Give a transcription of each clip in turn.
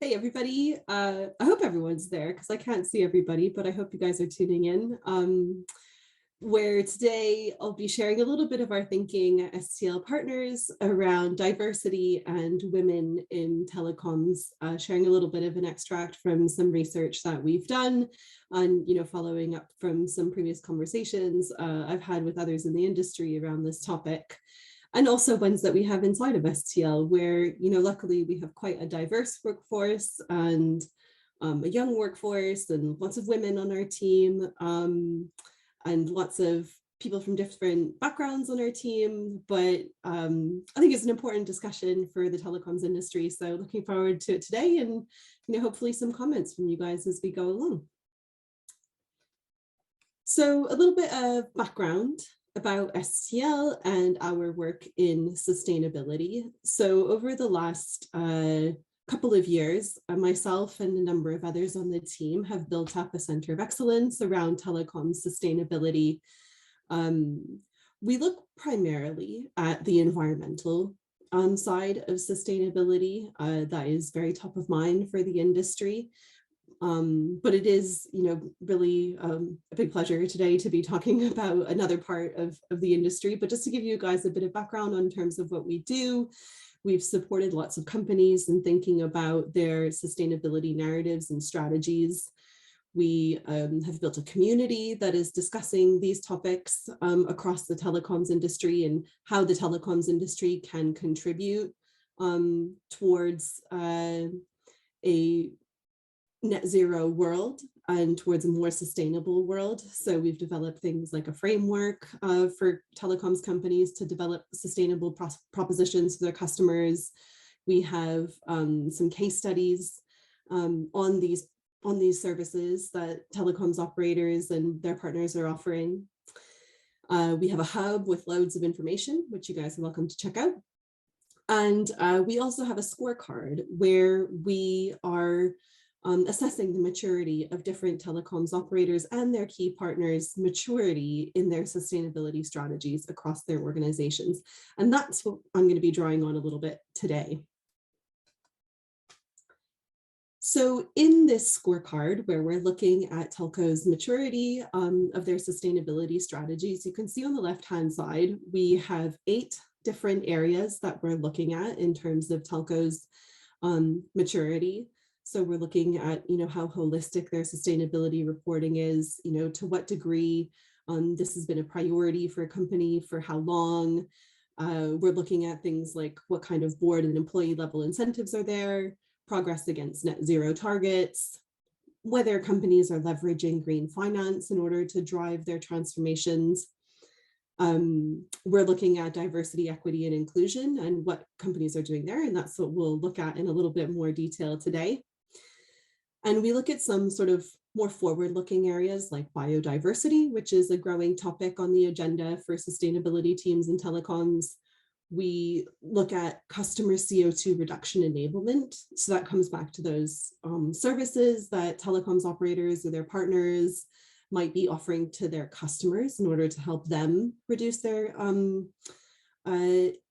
Hey everybody, I hope everyone's there because I can't see everybody, but I hope you guys are tuning in. Where today I'll be sharing a little bit of our thinking at STL Partners around diversity and women in telecoms, sharing a little bit of an extract from some research that we've done and, following up from some previous conversations I've had with others in the industry around this topic. And also ones that we have inside of STL where, luckily we have quite a diverse workforce and a young workforce and lots of women on our team and lots of people from different backgrounds on our team. But I think it's an important discussion for the telecoms industry. So looking forward to it today and, hopefully some comments from you guys as we go along. So a little bit of background about STL and our work in sustainability. So over the last couple of years, myself and a number of others on the team have built up a center of excellence around telecom sustainability. We look primarily at the environmental side of sustainability. That is very top of mind for the industry. But it is, really a big pleasure today to be talking about another part of the industry. But just to give you guys a bit of background on terms of what we do, we've supported lots of companies in thinking about their sustainability narratives and strategies. We have built a community that is discussing these topics across the telecoms industry and how the telecoms industry can contribute towards a net zero world and towards a more sustainable world. So we've developed things like a framework for telecoms companies to develop sustainable propositions for their customers. We have some case studies on these services that telecoms operators and their partners are offering. We have a hub with loads of information, which you guys are welcome to check out. And we also have a scorecard where we are assessing the maturity of different telecoms operators and their key partners' maturity in their sustainability strategies across their organizations. And that's what I'm going to be drawing on a little bit today. So in this scorecard, where we're looking at telcos' maturity of their sustainability strategies, you can see on the left-hand side, we have 8 different areas that we're looking at in terms of telcos' maturity. So we're looking at, how holistic their sustainability reporting is, to what degree this has been a priority for a company, for how long. We're looking at things like what kind of board and employee level incentives are there, progress against net zero targets, whether companies are leveraging green finance in order to drive their transformations. We're looking at diversity, equity, and inclusion and what companies are doing there. And that's what we'll look at in a little bit more detail today. And we look at some sort of more forward-looking areas like biodiversity, which is a growing topic on the agenda for sustainability teams in telecoms. We look at customer CO2 reduction enablement. So that comes back to those services that telecoms operators or their partners might be offering to their customers in order to help them reduce their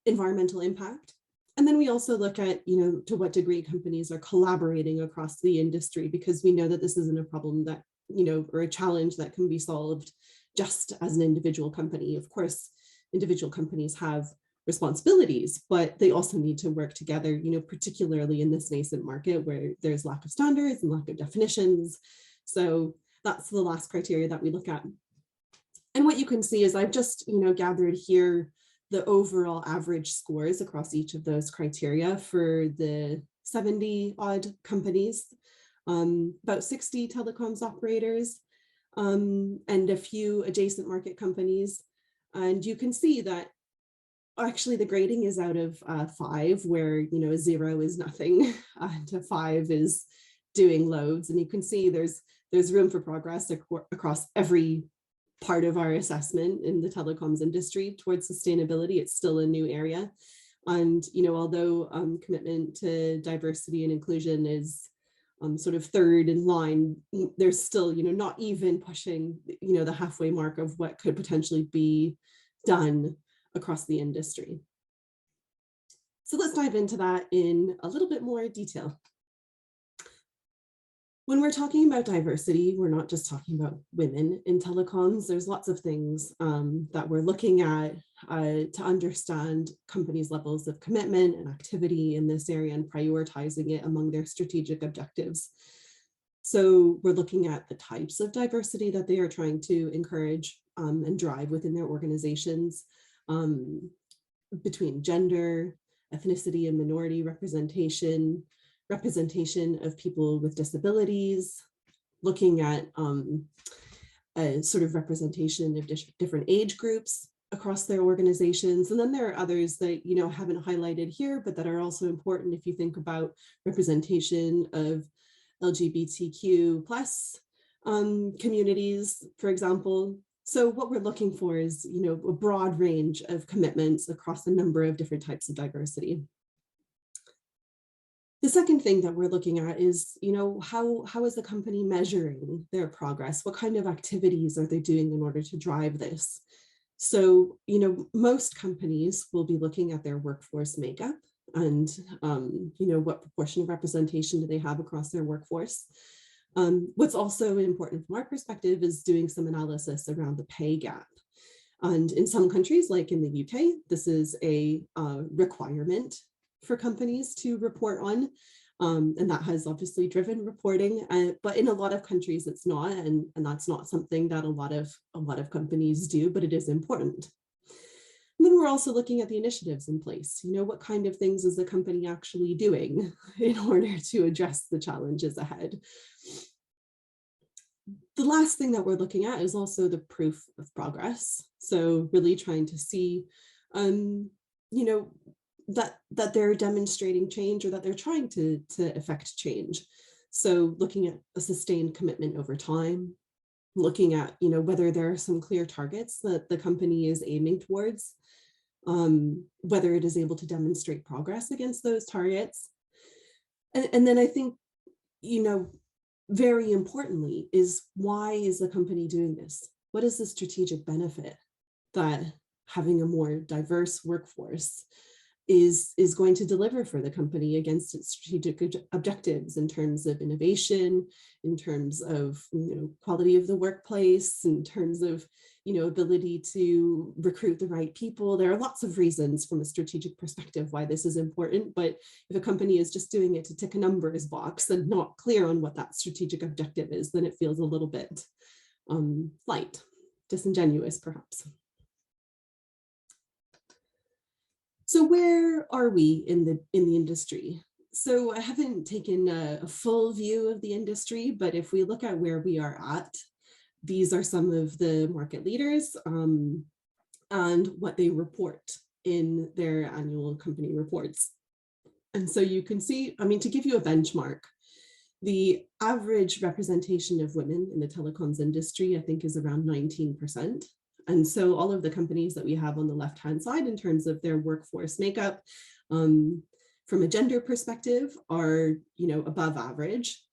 environmental impact. And then we also look at, to what degree companies are collaborating across the industry, because we know that this isn't a problem that, or a challenge that can be solved just as an individual company. Of course, individual companies have responsibilities, but they also need to work together, particularly in this nascent market where there's lack of standards and lack of definitions. So that's the last criteria that we look at. And what you can see is I've just, gathered here the overall average scores across each of those criteria for the 70 odd companies, about 60 telecoms operators, and a few adjacent market companies. And you can see that actually the grading is out of 5, where, 0 is nothing, to 5 is doing loads. And you can see there's room for progress across every part of our assessment in the telecoms industry towards sustainability. It's still a new area. And, although commitment to diversity and inclusion is sort of third in line, there's still, not even pushing, the halfway mark of what could potentially be done across the industry. So let's dive into that in a little bit more detail. When we're talking about diversity, we're not just talking about women in telecoms. There's lots of things that we're looking at to understand companies' levels of commitment and activity in this area and prioritizing it among their strategic objectives. So we're looking at the types of diversity that they are trying to encourage and drive within their organizations, between gender, ethnicity and minority representation, representation of people with disabilities, looking at a sort of representation of different age groups across their organizations. And then there are others that, you know, haven't highlighted here, but that are also important if you think about representation of LGBTQ plus communities, for example. So what we're looking for is, you know, a broad range of commitments across a number of different types of diversity. The second thing that we're looking at is, you know, how is the company measuring their progress? What kind of activities are they doing in order to drive this? So, you know, most companies will be looking at their workforce makeup and, you know, what proportion of representation do they have across their workforce? What's also important from our perspective is doing some analysis around the pay gap. And in some countries, like in the UK, this is a requirement for companies to report on. And that has obviously driven reporting, but in a lot of countries it's not, and that's not something that a lot of companies do, but it is important. And then we're also looking at the initiatives in place. You know, what kind of things is the company actually doing in order to address the challenges ahead? The last thing that we're looking at is also the proof of progress. So really trying to see, you know, that they're demonstrating change, or that they're trying to affect change. So looking at a sustained commitment over time, looking at, you know, whether there are some clear targets that the company is aiming towards, whether it is able to demonstrate progress against those targets. And then I think, you know, very importantly is, why is the company doing this? What is the strategic benefit that having a more diverse workforce is going to deliver for the company against its strategic objectives in terms of innovation, in terms of, you know, quality of the workplace, in terms of, you know, ability to recruit the right people. There are lots of reasons from a strategic perspective why this is important, but if a company is just doing it to tick a numbers box and not clear on what that strategic objective is, then it feels a little bit light, disingenuous perhaps. So where are we in the industry? So I haven't taken a full view of the industry, but if we look at where we are at, these are some of the market leaders and what they report in their annual company reports. And so you can see, I mean, to give you a benchmark, the average representation of women in the telecoms industry, I think, is around 19%. And so all of the companies that we have on the left-hand side in terms of their workforce makeup, from a gender perspective, are, you know, above average,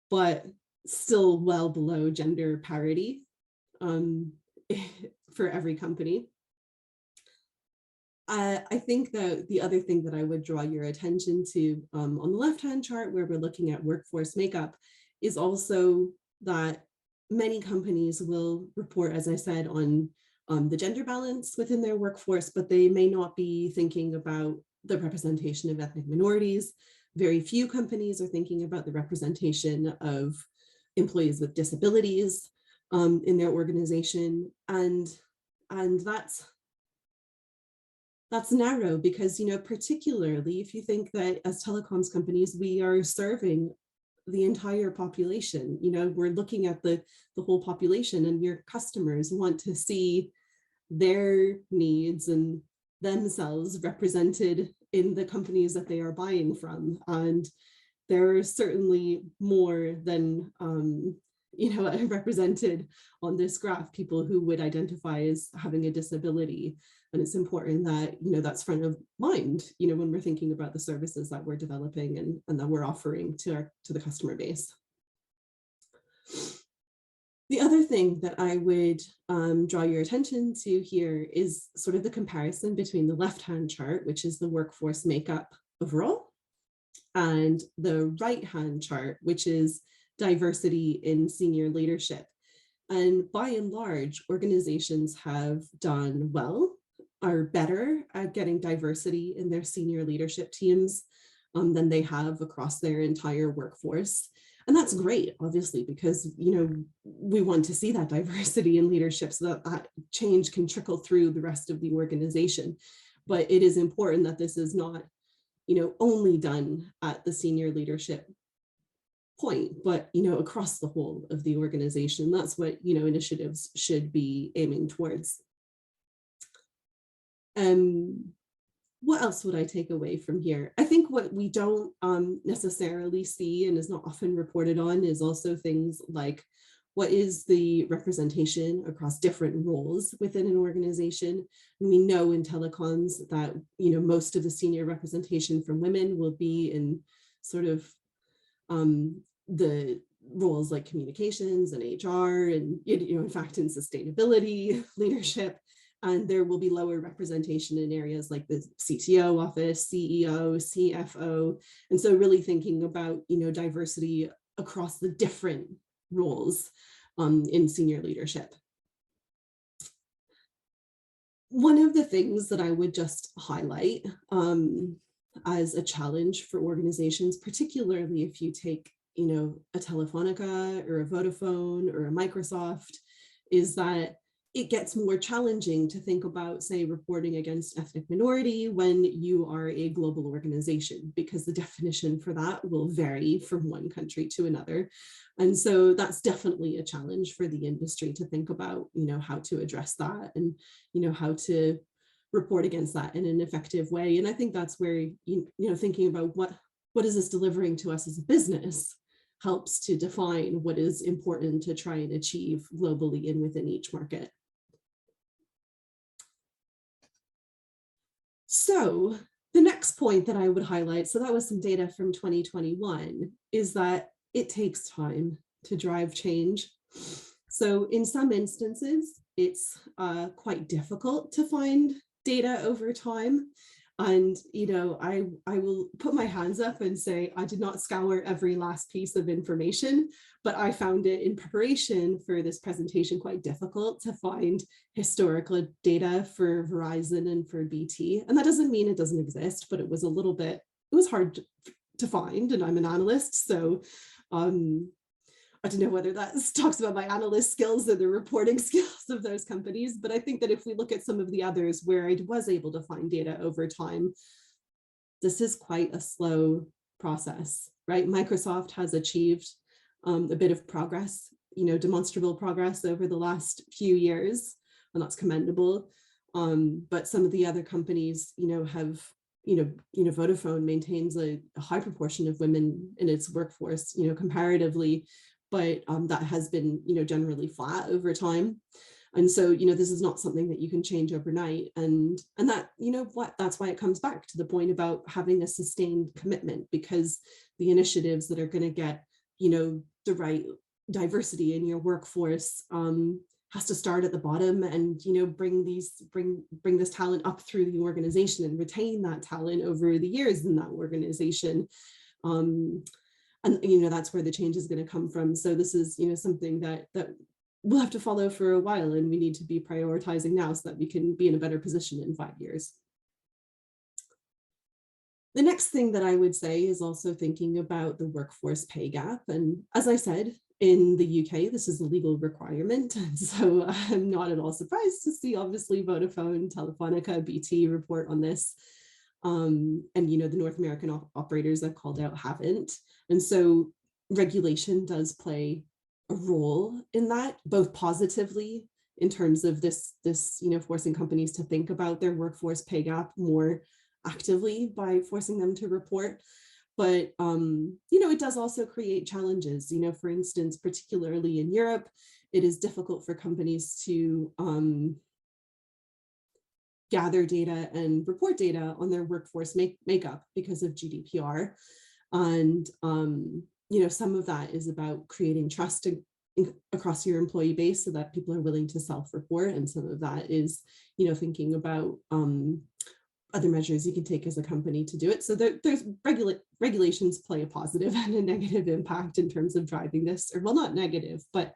but still well below gender parity for every company. I think that the other thing that I would draw your attention to on the left-hand chart, where we're looking at workforce makeup, is also that many companies will report, as I said, on the gender balance within their workforce, but they may not be thinking about the representation of ethnic minorities. Very few companies are thinking about the representation of employees with disabilities in their organization. And that's narrow because, you know, particularly if you think that as telecoms companies, we are serving the entire population. You know, we're looking at the whole population, and your customers want to see their needs and themselves represented in the companies that they are buying from. And there are certainly more than, you know, represented on this graph, people who would identify as having a disability. And it's important that, you know, that's front of mind, you know, when we're thinking about the services that we're developing and that we're offering to the customer base. The other thing that I would draw your attention to here is sort of the comparison between the left-hand chart, which is the workforce makeup overall, and the right-hand chart, which is diversity in senior leadership. And by and large, organizations have done well, are better at getting diversity in their senior leadership teams than they have across their entire workforce. And that's great, obviously, because we want to see that diversity in leadership so that that change can trickle through the rest of the organization. But it is important that this is not only done at the senior leadership point, but across the whole of the organization. That's what initiatives should be aiming towards. What else would I take away from here? I think what we don't necessarily see and is not often reported on is also things like, what is the representation across different roles within an organization? And we know in telecoms that most of the senior representation from women will be in sort of the roles like communications and HR and in fact in sustainability leadership. And there will be lower representation in areas like the CTO office, CEO, CFO. And so really thinking about diversity across the different roles in senior leadership. One of the things that I would just highlight as a challenge for organizations, particularly if you take a Telefonica or a Vodafone or a Microsoft, is that it gets more challenging to think about, say, reporting against ethnic minority when you are a global organization, because the definition for that will vary from one country to another. And so that's definitely a challenge for the industry to think about, how to address that and, how to report against that in an effective way. And I think that's where, thinking about what is this delivering to us as a business helps to define what is important to try and achieve globally and within each market. So the next point that I would highlight, so that was some data from 2021, is that it takes time to drive change. So in some instances, it's quite difficult to find data over time. And, I will put my hands up and say, I did not scour every last piece of information, but I found it in preparation for this presentation quite difficult to find historical data for Verizon and for BT. And that doesn't mean it doesn't exist, but it was hard to find, and I'm an analyst. So I don't know whether that talks about my analyst skills or the reporting skills of those companies, but I think that if we look at some of the others where I was able to find data over time, this is quite a slow process, right? Microsoft has achieved a bit of progress, demonstrable progress over the last few years, and that's commendable. But some of the other companies, have Vodafone maintains a high proportion of women in its workforce, comparatively, but that has been, generally flat over time. And so, this is not something that you can change overnight. And that, that's why it comes back to the point about having a sustained commitment, because the initiatives that are going to get, the right diversity in your workforce has to start at the bottom and, bring this talent up through the organization and retain that talent over the years in that organization. And, that's where the change is going to come from. So this is, something that we'll have to follow for a while, and we need to be prioritizing now so that we can be in a better position in 5 years. The next thing that I would say is also thinking about the workforce pay gap. And as I said, in the UK, this is a legal requirement. So I'm not at all surprised to see, obviously, Vodafone, Telefonica, BT report on this. And, the North American operators I've called out haven't. And so regulation does play a role in that, both positively in terms of this, forcing companies to think about their workforce pay gap more actively by forcing them to report. But, it does also create challenges. For instance, particularly in Europe, it is difficult for companies to gather data and report data on their workforce makeup because of GDPR. And, some of that is about creating trust across your employee base so that people are willing to self-report. And some of that is, thinking about other measures you can take as a company to do it. So there's regulations play a positive and a negative impact in terms of driving this, or well, not negative, but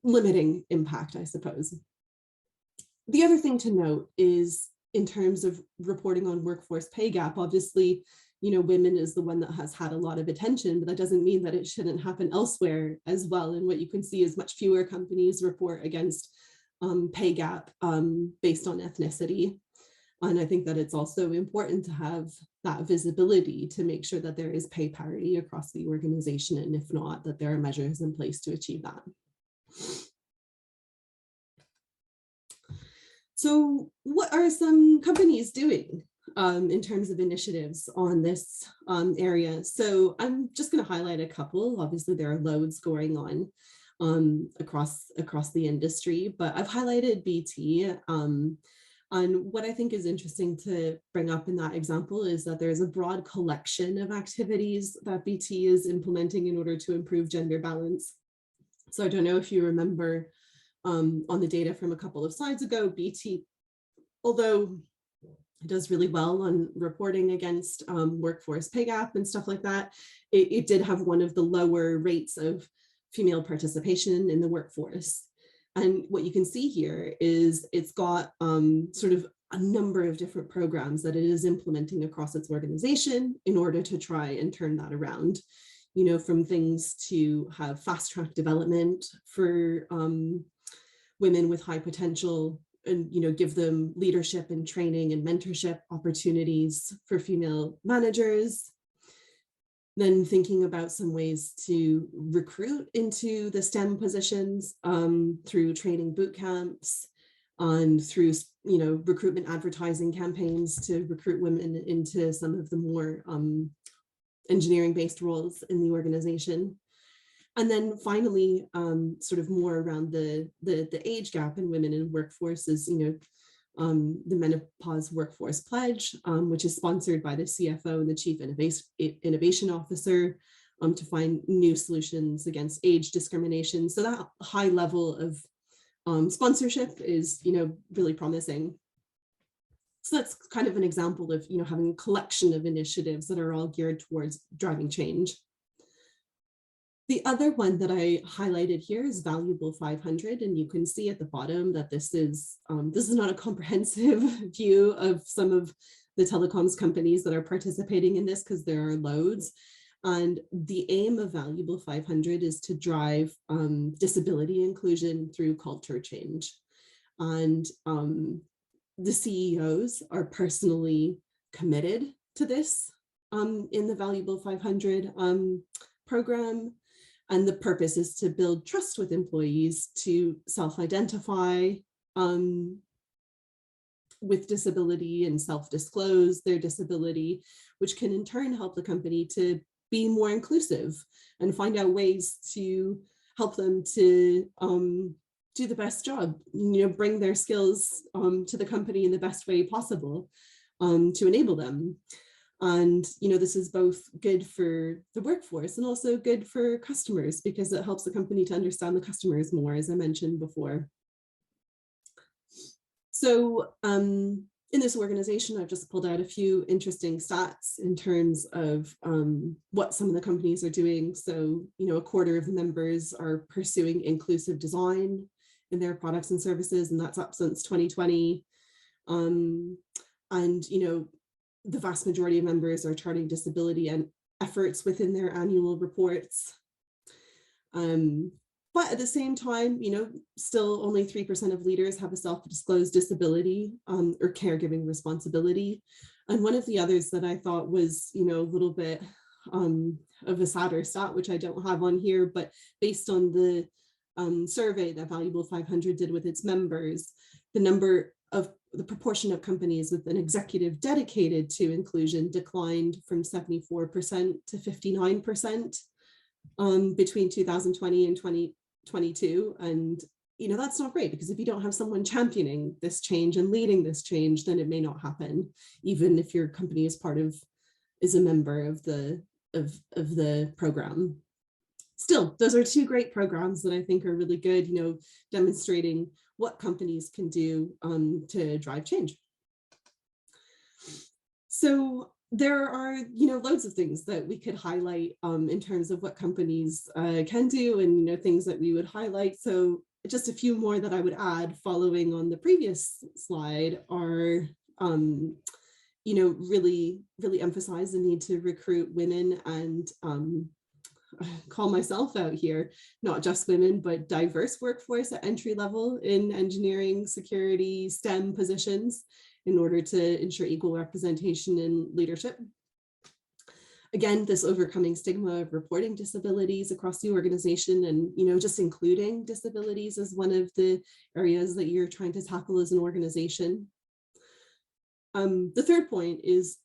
limiting impact, I suppose. The other thing to note is in terms of reporting on workforce pay gap, obviously, women is the one that has had a lot of attention, but that doesn't mean that it shouldn't happen elsewhere as well. And what you can see is much fewer companies report against pay gap based on ethnicity. And I think that it's also important to have that visibility to make sure that there is pay parity across the organization. And if not, that there are measures in place to achieve that. So what are some companies doing in terms of initiatives on this area? So I'm just going to highlight a couple. Obviously, there are loads going on across the industry, but I've highlighted BT. And what I think is interesting to bring up in that example is that there's a broad collection of activities that BT is implementing in order to improve gender balance. So I don't know if you remember on the data from a couple of slides ago, BT, although it does really well on reporting against workforce pay gap and stuff like that, it did have one of the lower rates of female participation in the workforce. And what you can see here is it's got sort of a number of different programs that it is implementing across its organization in order to try and turn that around, from things to have fast track development for women with high potential and, give them leadership and training and mentorship opportunities for female managers. Then thinking about some ways to recruit into the STEM positions through training boot camps and through, recruitment advertising campaigns to recruit women into some of the more engineering-based roles in the organization. And then finally, sort of more around the age gap in women in workforce is, the Menopause Workforce Pledge, which is sponsored by the CFO and the Chief Innovation Officer to find new solutions against age discrimination. So that high level of sponsorship is, really promising. So that's kind of an example of, having a collection of initiatives that are all geared towards driving change. The other one that I highlighted here is Valuable 500, and you can see at the bottom that this is not a comprehensive view of some of the telecoms companies that are participating in this, because there are loads. And the aim of Valuable 500 is to drive disability inclusion through culture change. And the CEOs are personally committed to this in the Valuable 500 program. And the purpose is to build trust with employees to self-identify with disability and self-disclose their disability, which can in turn help the company to be more inclusive and find out ways to help them to do the best job, bring their skills to the company in the best way possible to enable them. And, this is both good for the workforce and also good for customers, because it helps the company to understand the customers more, as I mentioned before. So in this organization, I've just pulled out a few interesting stats in terms of what some of the companies are doing. So, a quarter of the members are pursuing inclusive design in their products and services, and that's up since 2020. And, the vast majority of members are charting disability and efforts within their annual reports. But at the same time, still only 3% of leaders have a self-disclosed disability or caregiving responsibility. And one of the others that I thought was, a little bit of a sadder stat, which I don't have on here, but based on the survey that Valuable 500 did with its members, the proportion of companies with an executive dedicated to inclusion declined from 74% to 59% between 2020 and 2022. And, that's not great, because if you don't have someone championing this change and leading this change, then it may not happen, even if your company is a member of the program. Still, those are two great programs that I think are really good, demonstrating what companies can do to drive change. So there are, loads of things that we could highlight in terms of what companies can do, and, things that we would highlight. So just a few more that I would add following on the previous slide are, really emphasize the need to recruit women and call myself out here, not just women, but diverse workforce at entry level in engineering, security, STEM positions in order to ensure equal representation in leadership. Again, this overcoming stigma of reporting disabilities across the organization, and just including disabilities as one of the areas that you're trying to tackle as an organization. The third point is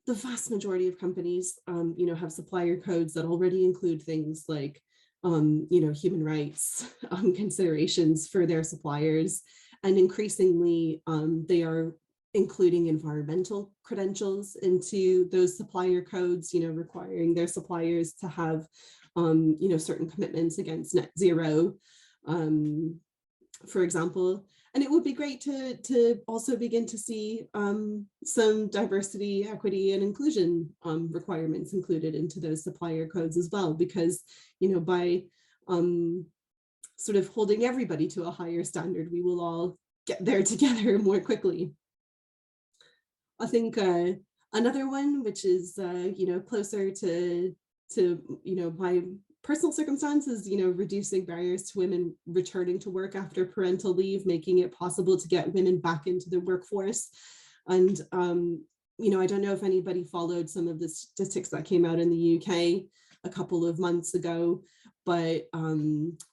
the vast majority of companies, have supplier codes that already include things like, human rights considerations for their suppliers, and increasingly they are including environmental credentials into those supplier codes, requiring their suppliers to have, certain commitments against net zero, for example. And it would be great to also begin to see some diversity, equity, and inclusion requirements included into those supplier codes as well, because, by sort of holding everybody to a higher standard, we will all get there together more quickly. I think another one, which is, closer to my personal circumstances, reducing barriers to women returning to work after parental leave, making it possible to get women back into the workforce. And, I don't know if anybody followed some of the statistics that came out in the UK a couple of months ago, but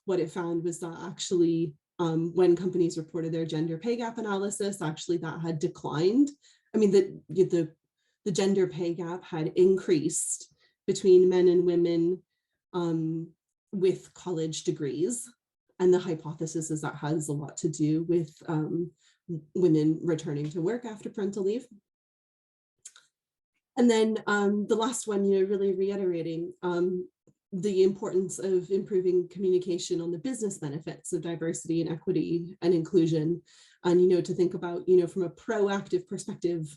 what it found was that actually when companies reported their gender pay gap analysis, actually that had declined. I mean, the gender pay gap had increased between men and women with college degrees. And the hypothesis is that has a lot to do with women returning to work after parental leave. And then the last one, really reiterating the importance of improving communication on the business benefits of diversity and equity and inclusion. And, to think about, from a proactive perspective,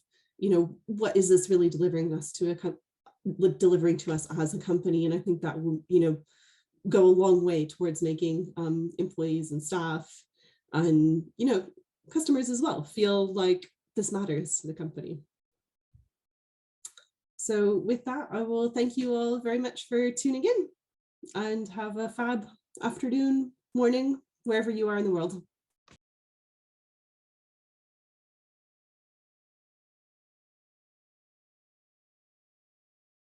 what is this really delivering to us as a company? And I think that will, go a long way towards making employees and staff and, customers as well feel like this matters to the company. So with that, I will thank you all very much for tuning in, and have a fab afternoon, morning, wherever you are in the world.